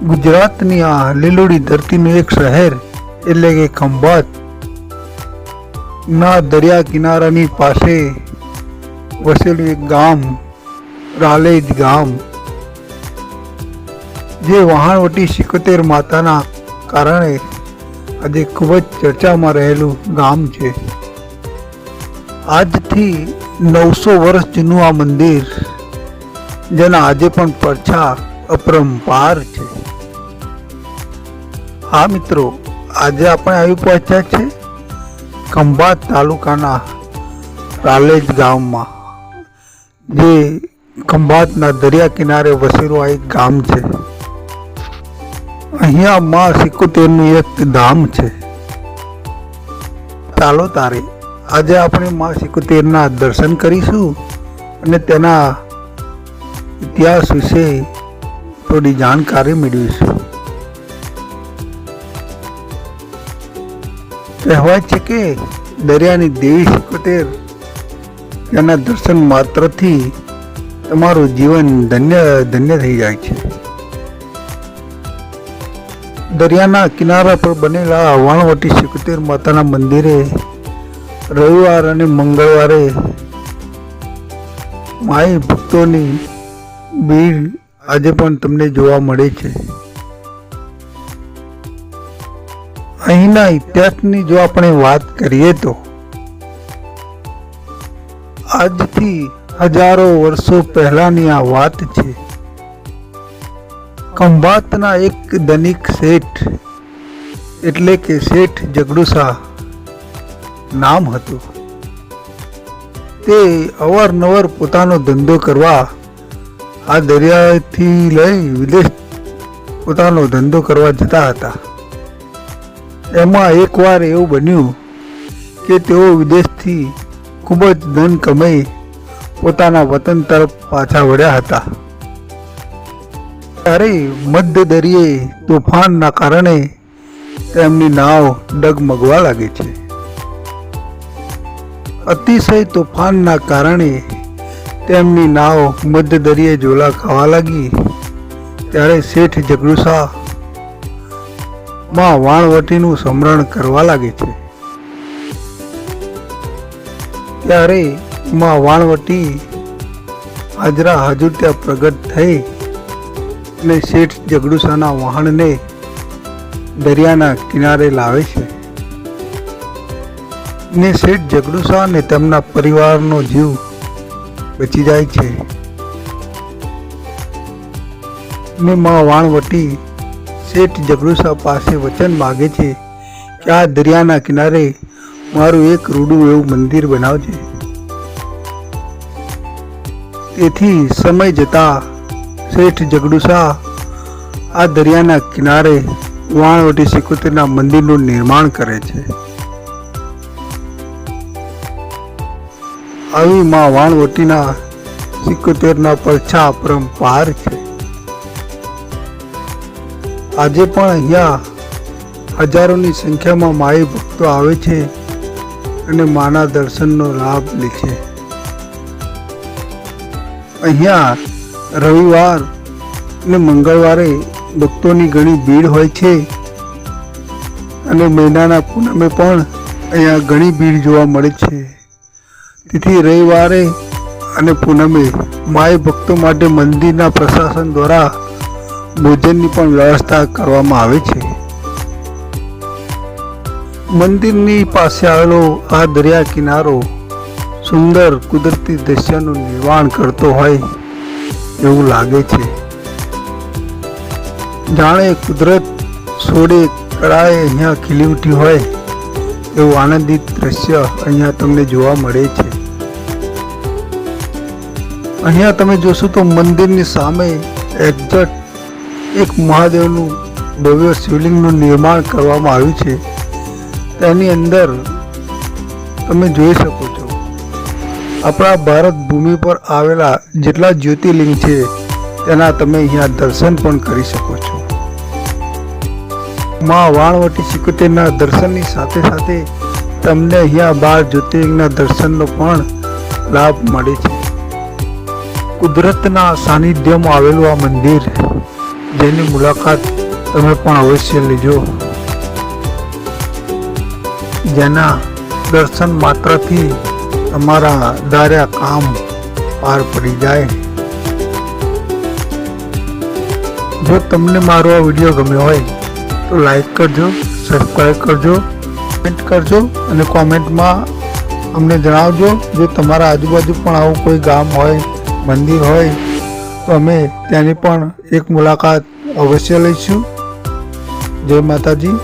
ગુજરાતની આ લીલોડી ધરતીનું એક શહેર એટલે કે ખંભાત ના દરિયા કિનારાની પાસે વસેલું એક ગામ રાલેજ ગામ, જે વહાણવટી 76 માતાના કારણે આજે ખૂબ જ ચર્ચામાં રહેલું ગામ છે. આજથી 900 વર્ષ જૂનું આ મંદિર, જેના આજે પણ પડછા અપરંપાર છે. હા મિત્રો, આજે આપણે આવી પહોંચ્યા છે ખંભાત તાલુકાના રાલેજ ગામમાં, જે ખંભાતના દરિયા કિનારે વસેલું આ એક ગામ છે. અહીંયા માં 76 નું એક ધામ છે. ચાલો તારે આજે આપણે માં 76 ના દર્શન કરીશું અને તેના ઇતિહાસ વિશે થોડી જાણકારી મેળવીશું. કહેવાય છે કે દરિયાની દેવી 76 તેના દર્શન માત્રથી તમારું જીવન ધન્ય ધન્ય થઈ જાય છે. દરિયાના કિનારા પર બનેલા વહાણવટી 76 માતાના મંદિરે રવિવાર અને મંગળવારે માઈ ભક્તોની ભીડ આજે પણ તમને જોવા મળે છે. અહીંના ઇતિહાસની જો આપણે વાત કરીએ તો આજથી હજારો વર્ષો પહેલાની આ વાત છે. ખંભાતના એક ધનિક શેઠ એટલે કે શેઠ જગડુશા નામ હતું. તે અવારનવાર પોતાનો ધંધો કરવા આ દરિયાથી લઈ વિદેશ પોતાનો ધંધો કરવા જતા હતા. એમાં એકવાર એવું બન્યું કે તેઓ વિદેશથી ખૂબ જ ધન કમાઈ પોતાના વતન તરફ પાછા વળ્યા હતા. ત્યારે મધ્ય દરિયે તોફાનના કારણે તેમની નાવ ડગમગવા લાગે છે. અતિશય તોફાનના કારણે તેમની નાવ મધ્ય દરિયે ઝોલા ખાવા લાગી. ત્યારે શેઠ જગડુશા માં વહાણવટીનું સ્મરણ કરવા લાગે છે. ત્યારે માં વહાણવટી હાજરા હાજર ત્યાં પ્રગટ થઈ અને શેઠ જગડુશાના વહાણને દરિયાના કિનારે લાવે છે. ને શેઠ જગડુશા અને તેમના પરિવારનો જીવ બચી જાય છે. ને માં વહાણવટી શેઠ જગડુશા પાસે વચન માગે છે કે આ દરિયાના કિનારે મારું એક રૂડું એવું મંદિર બનાવજે. તેથી સમય જતા શેઠ જગડુશા આ દરિયાના કિનારે વહાણવટી 76 ના મંદિરનું નિર્માણ કરે છે. આવી માં વહાણવટીના 76 ના પડછા અપરંપાર છે. આજે પણ અહીંયા હજારોની સંખ્યામાં માઈ ભક્તો આવે છે અને માના દર્શનનો લાભ લે છે. અહીંયા રવિવાર અને મંગળવારે ભક્તોની ઘણી ભીડ હોય છે અને મહિનાના પૂનમે પણ અહીંયા ઘણી ભીડ જોવા મળે છે. તેથી રવિવારે અને પૂનમે માઈ ભક્તો માટે મંદિરના પ્રશાસન દ્વારા ભોજનની પણ વ્યવસ્થા કરવામાં આવે છે. મંદિરની પાસે આવેલો આ દરિયા કિનારો સુંદર કુદરતી દ્રશ્યનું નિર્માણ કરતો હોય એવું લાગે છે. જાણે કુદરત સોળે કળાએ અહીંયા ખીલી ઉઠી હોય એવું આનંદિત દ્રશ્ય અહીંયા તમને જોવા મળે છે. અહીંયા તમે જોશો તો મંદિરની સામે એક્ઝેક્ટ એક મહાદેવનું ભવ્ય શિવલિંગનું નિર્માણ કરવામાં આવ્યું છે. તેની અંદર તમે જોઈ શકો છો આપણા ભારત ભૂમિ પર આવેલા જેટલા જ્યોતિર્લિંગ છે તેના તમે અહીંયા દર્શન પણ કરી શકો છો. માં વહાણવટી 76 ના દર્શનની સાથે સાથે તમને અહીંયા 12 જ્યોતિર્લિંગના દર્શનનો પણ લાભ મળે છે. કુદરતના સાનિધ્યમાં આવેલું આ મંદિર જેની મુલાકાત તમે પણ અવશ્ય લેજો, જેના દર્શન માત્રથી તમારા ધાર્યા કામ પાર પડી જાય। જો તમને મારો આ વિડીયો ગમ્યો હોય તો લાઈક કરજો, સબસ્ક્રાઈબ કરજો, કમેન્ટ કરજો અને કોમેન્ટમાં અમને જણાવજો। જો તમારા આજુબાજુ પણ આવું કોઈ ગામ હોય, મંદિર હોય તો અમે ત્યાંની પણ એક મુલાકાત અવશ્ય લઈશું। જય માતાજી।